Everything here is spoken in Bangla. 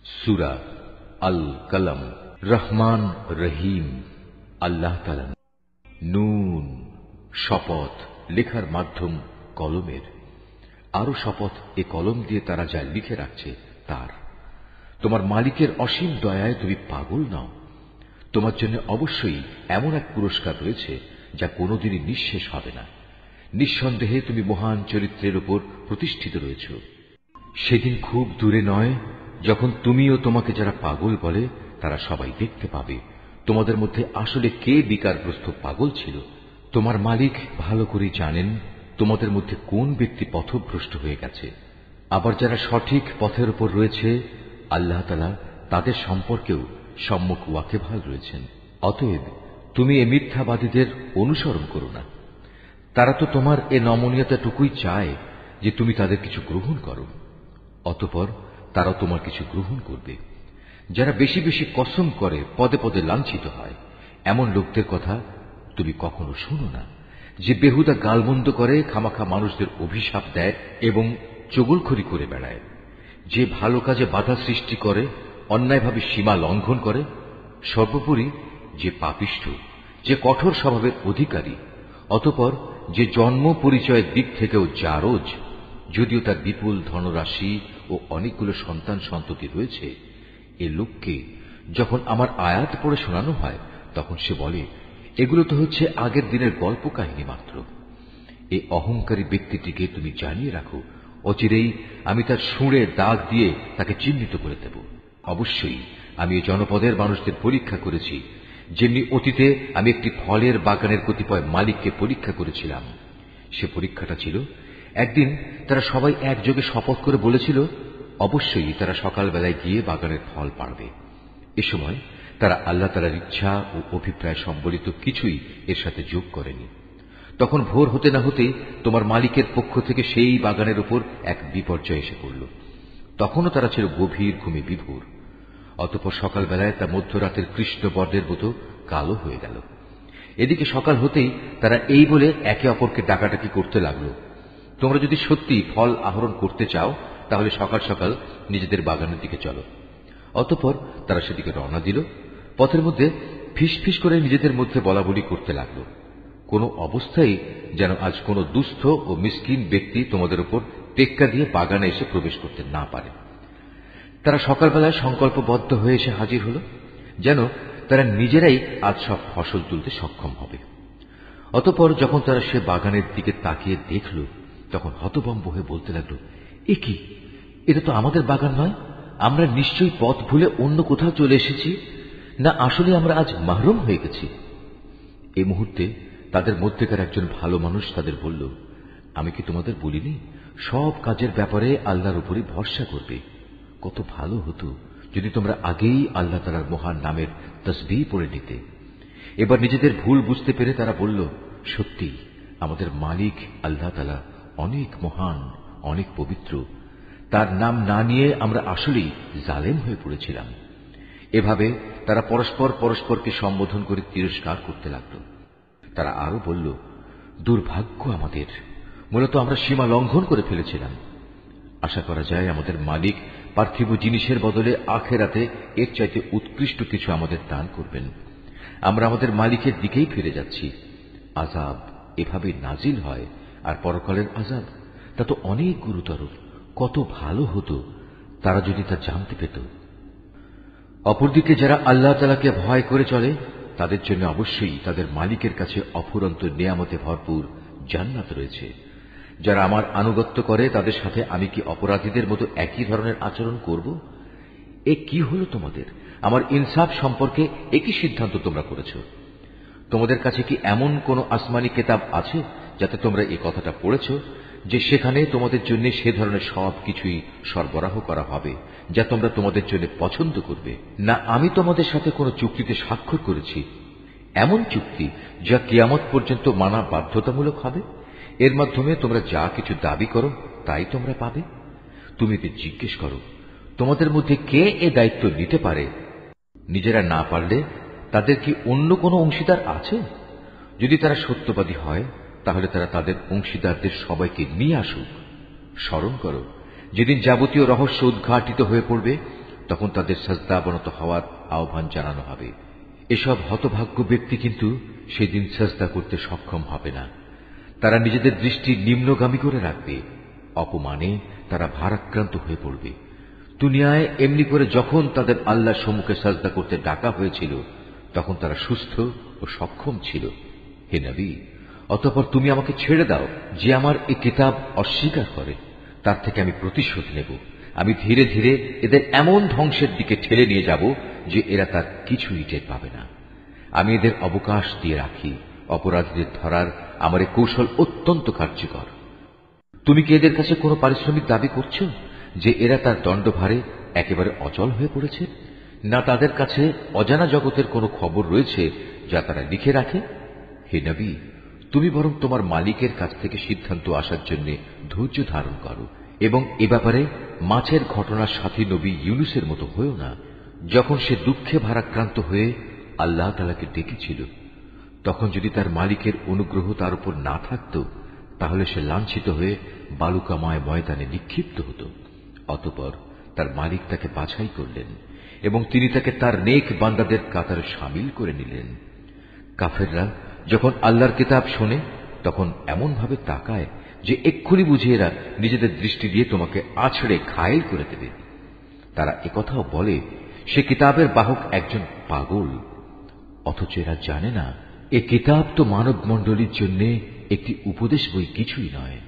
সূরা আল কলম। রহমান রহিম আল্লাহ তাআলা। নুন, শপথ, লেখার মাধ্যম কলমের। আরো শপথ এ কলম দিয়ে তারা যা লিখে রাখছে তার। তোমার মালিকের অসীম দয়ায় তুমি পাগল নও। তোমার জন্য অবশ্যই এমন এক পুরস্কার রয়েছে যা কোনোদিনই নিঃশেষ হবে না। নিঃসন্দেহে তুমি মহান চরিত্রের উপর প্রতিষ্ঠিত রয়েছ। সেদিন খুব দূরে নয় যখন তুমি ও তোমাকে যারা পাগল বলে তারা সবাই দেখতে পাবে তোমাদের মধ্যে আসলে কে বিকারগ্রস্ত পাগল ছিল। তোমার মালিক ভালো করে জানেন তোমাদের মধ্যে কোন ব্যক্তি পথভ্রষ্ট হয়ে গেছে। আবার যারা সঠিক পথের উপর রয়েছে আল্লাহ তাআলা তাদের সম্পর্কেও সম্মুখ ওয়াকিবহাল রয়েছেন। অতএব তুমি এ মিথ্যাবাদীদের অনুসরণ করো না। তারা তো তোমার এ নমনীয়তাটুকুই চায় যে তুমি তাদের কিছু গ্রহণ করো, অতঃপর তারা তোমার কিছু গ্রহণ করবে। যারা বেশি বেশি কসম করে পদে পদে লাঞ্ছিত হয়, এমন লোকদের কথা তুমি কখনো শোনো না, যে বেহুদা গালমন্দ করে, খামাখা মানুষদের অভিশাপ দেয় এবং চগলখড়ি করে বেড়ায়, যে ভালো কাজে বাধা সৃষ্টি করে, অন্যায়ভাবে সীমা লঙ্ঘন করে, সর্বোপরি যে পাপিষ্ঠ, যে কঠোর স্বভাবের অধিকারী, অতঃপর যে জন্ম পরিচয়ের দিক থেকেও জারজ, যদিও তার বিপুল ধনরাশি ও অনেকগুলো সন্তান সন্ততি রয়েছে। এ লোককে যখন আমার আয়াত পড়ে শোনানো হয় তখন সে বলে, এগুলো তো হচ্ছে আগের দিনের গল্প কাহিনী মাত্র। এই অহংকারী ব্যক্তিটিকে তুমি জানিয়ে রাখো, অচিরেই আমি তার শুঁড়ে দাগ দিয়ে তাকে চিহ্নিত করে দেব। অবশ্যই আমি এই জনপদের মানুষদের পরীক্ষা করেছি, যেমনি অতীতে আমি একটি ফলের বাগানের কতিপয় মালিককে পরীক্ষা করেছিলাম। সে পরীক্ষাটা ছিল, একদিন তারা সবাই একযোগে শপথ করে বলেছিল অবশ্যই তারা সকালবেলায় গিয়ে বাগানের ফল পাড়বে। এ সময় তারা আল্লাহ তাআলার ইচ্ছা ও অভিপ্রায় সম্বলিত কিছুই এর সাথে যোগ করেনি। তখন ভোর হতে না হতেই তোমার মালিকের পক্ষ থেকে সেই বাগানের উপর এক বিপর্যয় এসে পড়ল। তখনও তারা ছিল গভীর ঘুমে বিভোর। অতঃপর সকালবেলায় তা মধ্যরাতের কৃষ্ণ বর্ণের মতো কালো হয়ে গেল। এদিকে সকাল হতেই তারা এই বলে একে অপরকে ডাকাডাকি করতে লাগলো, তোমরা যদি সত্যি ফল আহরণ করতে চাও তাহলে সকাল সকাল নিজেদের বাগানের দিকে চলো। অতঃপর তারা সেদিকে রওনা দিল। পথের মধ্যে ফিসফিস করে নিজেদের মধ্যে বলাবলি করতে লাগলো, কোন অবস্থায় যেন আজ কোন দুস্থ ও মিসকিন ব্যক্তি তোমাদের উপর টেক্কা দিয়ে বাগানে এসে প্রবেশ করতে না পারে। তারা সকালবেলায় সংকল্পবদ্ধ হয়ে এসে হাজির হল, যেন তারা নিজেরাই আজ সব ফসল তুলতে সক্ষম হবে। অতঃপর যখন তারা সে বাগানের দিকে তাকিয়ে দেখল তখন হতভম্ব হয়ে বলতে লাগলো, এ কি, এটা তো আমাদের বাগান নয়। আমরা নিশ্চয়ই পথ ভুলে অন্য কোথাও চলে এসেছি, না আসলে আমরা আজ মাহরুম হয়ে গেছি। এই মুহূর্তে তাদের মধ্যেকার একজন ভালো মানুষ তাদের বলল, আমি কি তোমাদের বলিনি সব কাজের ব্যাপারে আল্লাহর উপরই ভরসা করবে? কত ভালো হতো যদি তোমরা আগেই আল্লাহ তাআলার মহান নামের তাসবিহ পড়ে নিতে। এবার নিজেদের ভুল বুঝতে পেরে তারা বলল, সত্যি আমাদের মালিক আল্লাহ তাআলা অনেক মহান, অনেক পবিত্র। তার নাম না নিয়ে আমরা আসলেই জালেম হয়ে পড়েছিলাম। এভাবে তারা পরস্পর পরস্পরকে সম্বোধন করে তিরস্কার করতে লাগল। তারা আরো বলল, দুর্ভাগ্য আমাদের, মূলত আমরা সীমা লঙ্ঘন করে ফেলেছিলাম। আশা করা যায় আমাদের মালিক পার্থিব জিনিসের বদলে আখেরাতে এর চাইতে উৎকৃষ্ট কিছু আমাদের দান করবেন। আমরা আমাদের মালিকের দিকেই ফিরে যাচ্ছি। আযাব এভাবে নাজিল হয়, আর পরকালের আযাব তা তো অনেক গুরুতর। কত ভালো হতো তারা যদি তা জানতে পেত। অপরদিকে যারা আল্লাহ তাআলাকে ভয় করে চলে তাদের জন্য অবশ্যই তাদের মালিকের কাছে অফুরন্ত নেয়ামতে ভরপুর জান্নাত রয়েছে। যারা আমার আনুগত্য করে তাদের সাথে আমি কি অপরাধীদের মতো একই ধরনের আচরণ করব? এ কি হলো তোমাদের? আমার ইনসাফ সম্পর্কে একই সিদ্ধান্ত তোমরা করেছ। তোমাদের কাছে কি এমন কোন আসমানি কিতাব আছে যাতে তোমরা এই কথাটা পড়েছ যে সেখানে তোমাদের জন্য সে ধরনের সব কিছুই সরবরাহ করা হবে যা তোমরা তোমাদের জন্য পছন্দ করবে? না আমি তোমাদের সাথে কোন চুক্তিতে স্বাক্ষর করেছি, এমন চুক্তি যা কিয়ামত পর্যন্ত মানা বাধ্যতামূলক হবে? এর মাধ্যমে তোমরা যা কিছু দাবি করো তাই তোমরা পাবে। তুমি এতে জিজ্ঞেস করো, তোমাদের মধ্যে কে এ দায়িত্ব নিতে পারে? নিজেরা না পারলে তাদের কি অন্য কোনো অংশীদার আছে? যদি তারা সত্যবাদী হয় তাহলে তারা তাদের অংশীদারদের সবাইকে নিয়ে আসুক। স্মরণ করো, যেদিন যাবতীয় রহস্য উদ্ঘাটিত হয়ে পড়বে তখন তাদের সাজদা অবনত হওয়ার আহ্বান জানানো হবে। এসব হতভাগ্য ব্যক্তি কিন্তু সেদিন সাজদা করতে সক্ষম হবে না। তারা নিজেদের দৃষ্টি নিম্নগামী করে রাখবে, অপমানে তারা ভারাক্রান্ত হয়ে পড়বে। দুনিয়ায় এমনি করে যখন তাদের আল্লাহর সম্মুখে সাজদা করতে ডাকা হয়েছিল, তখন তারা সুস্থ ও সক্ষম ছিল। হে নবী, অতঃপর তুমি আমাকে ছেড়ে দাও। যে আমার এই কিতাব অস্বীকার করে, তার থেকে আমি প্রতিশোধ নেব। আমি ধীরে ধীরে এদের এমন ধ্বংসের দিকে ঠেলে নিয়ে যাব যে এরা তার কিছুই টের পাবে না। আমি এদের অবকাশ দিয়ে রাখি। অপরাধীদের ধরার আমার এই কৌশল অত্যন্ত কার্যকর। তুমি কি এদের কাছে কোনো পারিশ্রমিক দাবি করছো যে এরা তার দণ্ডভারে একেবারে অচল হয়ে পড়েছে? না তাদের কাছে অজানা জগতের কোনো খবর রয়েছে যা তারা লিখে রাখে? হে নবী, তুমি বরং তোমার মালিকের কাছ থেকে সিদ্ধান্ত আসার জন্য ধৈর্য ধারণ করো এবং এ ব্যাপারে মাছের ঘটনার সাথী নবী ইউনুসের মতো হয়েও না, যখন সে দুঃখে ভারাক্রান্ত হয়ে আল্লাহ তাআলাকে ডেকেছিল। তখন যদি তার মালিকের অনুগ্রহ তার উপর না থাকত, তাহলে সে লাঞ্ছিত হয়ে বালুকাময় ময়দানে নিক্ষিপ্ত হতো। অতঃপর তার মালিক তাকে বাছাই করলেন এবং তিনি তাকে তার নেক বান্দাদের কাতারে শামিল করে নিলেন। কাফেররা যখন আল্লাহর কিতাব শোনে, তখন এমন ভাবে তাকায় যে এক্ষুনি বুঝে এরা নিজেদের দৃষ্টি দিয়ে তোমাকে আছড়ে ঘায়েল করে দেবে। তারা একথাও বলে, সে কিতাবের বাহক একজন পাগল। অথচ এরা জানে না, এ কিতাব তো মানব মণ্ডলীর জন্য একটি উপদেশ বই কিছুই নয়।